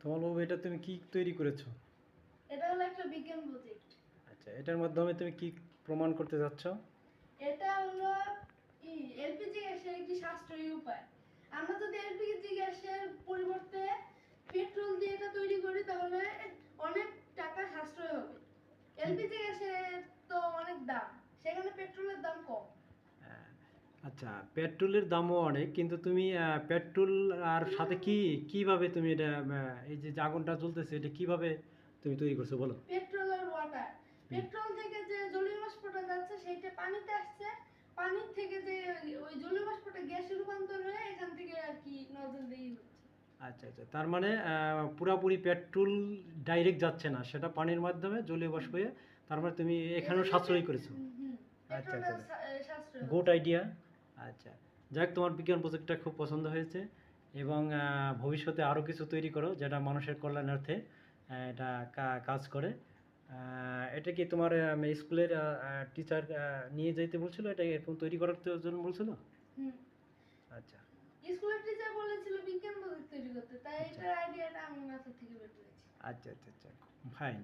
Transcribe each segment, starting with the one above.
তোমার বাবু এটা তুমি কি তৈরি করেছো? এটা হলো একটা বিজ্ঞান প্রজেক্ট। আচ্ছা, এটার মাধ্যমে তুমি কি প্রমাণ করতে যাচ্ছ? এটা হলো এলপিজি গ্যাসের একটি সাশ্রয়ী উপায়। আমরা যদি এলপিজি গ্যাসের পরিবর্তে পেট্রোল দিয়ে এটা তৈরি করি তাহলে অনেক টাকা সাশ্রয় হবে। এলপিজি গ্যাসের তো অনেক দাম, সেখানে পেট্রোলের দাম কম। আহ, আচ্ছা, পেট্রোলের দামও অনেক, কিন্তু তুমি পেট্রোল আর সাথে কিভাবে তুমি এটা এই যে আগুনটা জ্বলতেছে এটা কিভাবে তুমি তৈরি করছো বলো? পেট্রোল আর ওয়াটার। হুম। পেট্রোল থেকে যে জলীয় বাষ্পটা যাচ্ছে সেটা পানিতে আসছে, পানির থেকে যে ওই জলীয় বাষ্পটা গ্যাসে রূপান্তর হয়ে এখান থেকে আর কি নজল দিয়ে হচ্ছে। আচ্ছা আচ্ছা, তার মানে পুরাপুরি পেট্রোল ডাইরেক্ট যাচ্ছে না, সেটা পানির মাধ্যমে জলীয় বাষ্প হয়ে, তার মানে তুমি এখানেও এজন্য সাশ্রয় করেছো। আচ্ছা পেট্রোলটা আচ্ছা, সাশ্রয় গুড হচ্ছে। আইডিয়া। আচ্ছা, যাক, তোমার বিজ্ঞান প্রজেক্টটা খুব পছন্দ হয়েছে, এবং ভবিষ্যতে আরও কিছু তৈরি করো যেটা মানুষের কল্যাণার্থে এটা কাজ করে। এটা কি তোমার স্কুলের টিচার নিয়ে যাইতে বলছিল, এটা এরকম তৈরি করার জন্য বলছিল? হুম। আচ্ছা স্কুলের টিচার বলেছিল বিজ্ঞান প্রজেক্ট তৈরি করতে, তাই আচ্ছা এটার আইডিয়াটা আমার মাথা থেকে বের হয়েছে। আচ্ছা আচ্ছা আচ্ছা, ফাইন।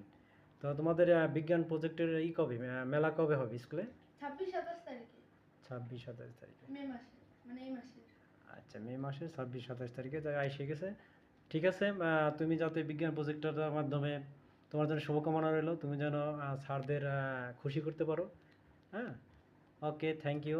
তো তোমাদের বিজ্ঞান প্রজেক্টের কবে, মেলা কবে হবে স্কুলে? 26-27 তারিখে। 26-27 তারিখে? মে মাসে, মানে এই মাসে। আচ্ছা, মে মাসের 26-27 তারিখে যা এসে গেছে। ঠিক আছে, তুমি যাতে বিজ্ঞান প্রজেক্টটার মাধ্যমে, তোমার জন্য শুভকামনা রইলো, তুমি যেন স্যারদের খুশি করতে পারো। হ্যাঁ, ওকে, থ্যাংক ইউ।